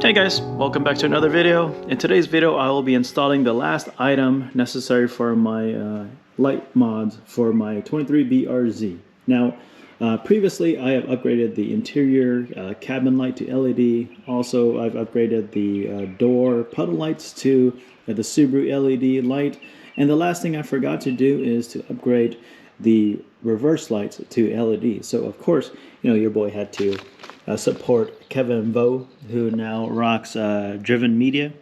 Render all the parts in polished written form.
Hey guys, welcome back to another video. In today's video I will be installing the last item necessary for my light mods for my 23 BRZ. Now previously I have upgraded the interior cabin light to LED. Also I've upgraded the door puddle lights to the Subaru LED light. And the last thing I forgot to do is to upgrade the reverse lights to LED. So of course, you know, your boy had to support Kevin Vo, who now rocks Driven Media.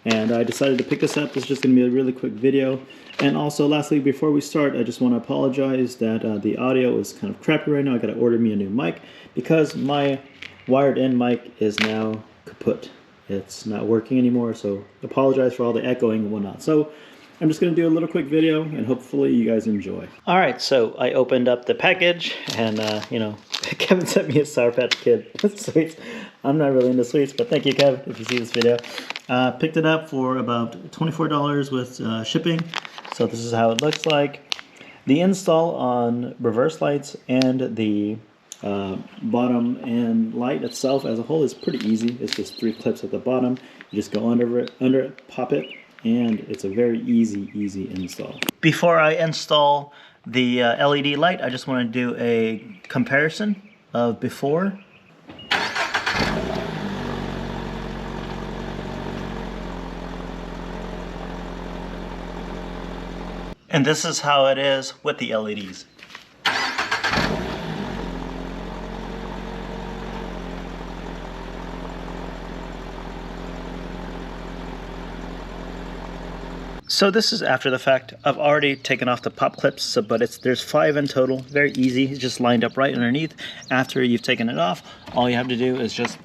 And I decided to pick this up. This is just going to be a really quick video. And also, lastly, before we start, I just want to apologize that the audio is kind of crappy right now. I got to order me a new mic because my wired-in mic is now kaput. It's not working anymore, so apologize for all the echoing and whatnot. So I'm just going to do a little quick video, and hopefully you guys enjoy. All right, so I opened up the package, and you know, Kevin sent me a Sour Patch Kid sweets. I'm not really into sweets, but thank you, Kevin, if you see this video. Picked it up for about $24 with shipping. So this is how it looks like. The install on reverse lights and the bottom and light itself as a whole is pretty easy. It's just 3 clips at the bottom. You just go under it, pop it, and it's a very easy install. Before I install the LED light, I just want to do a comparison of before. And this is how it is with the LEDs. So this is after the fact. I've already taken off the pop clips, but there's 5 in total. Very easy. It's just lined up right underneath. After you've taken it off, all you have to do is just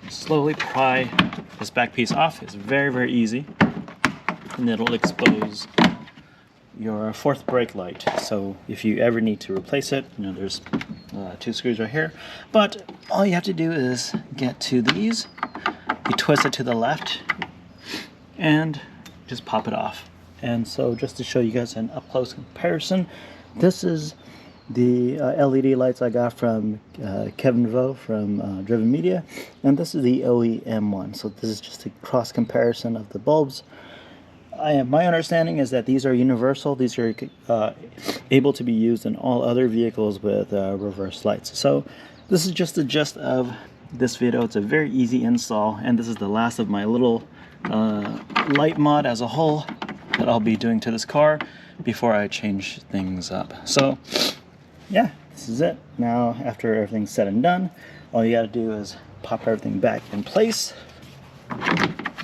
slowly pry this back piece off. It's very easy, and it'll expose your 4th brake light. So if you ever need to replace it, you know, there's 2 screws right here. But all you have to do is get to these. You twist it to the left, and just pop it off. And so just to show you guys an up-close comparison, this is the LED lights I got from Kevin Vo from Driven Media, and this is the OEM one. So this is just a cross comparison of the bulbs. My understanding is that these are universal. These are able to be used in all other vehicles with reverse lights. So this is just the gist of this video. It's a very easy install, and this is the last of my little light mod as a whole that I'll be doing to this car before I change things up. So yeah, this is it. Now after everything's said and done, all you gotta do is pop everything back in place,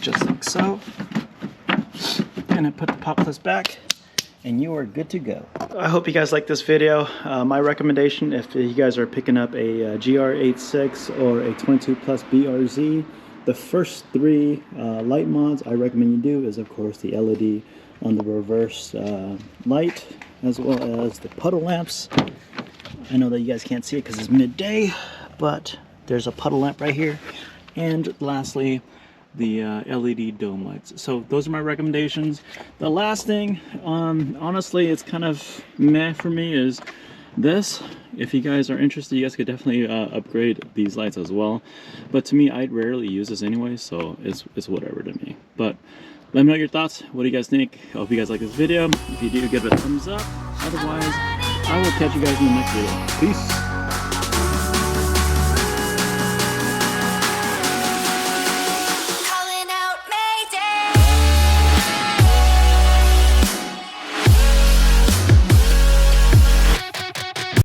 just like so, and then put the pop clips back, and you are good to go. I hope you guys like this video. My recommendation, if you guys are picking up a GR86 or a 22 Plus BRZ, the first 3 light mods I recommend you do is, of course, the LED on the reverse light, as well as the puddle lamps. I know that you guys can't see it because it's midday, but there's a puddle lamp right here. And lastly, the LED dome lights. So those are my recommendations. The last thing, honestly, it's kind of meh for me, is this. If you guys are interested, you guys could definitely upgrade these lights as well. But to me, I rarely use this anyway, so it's whatever to me. But let me know your thoughts. What do you guys think? I hope you guys like this video. If you do, give it a thumbs up. Otherwise, I will catch you guys in the next video. Peace.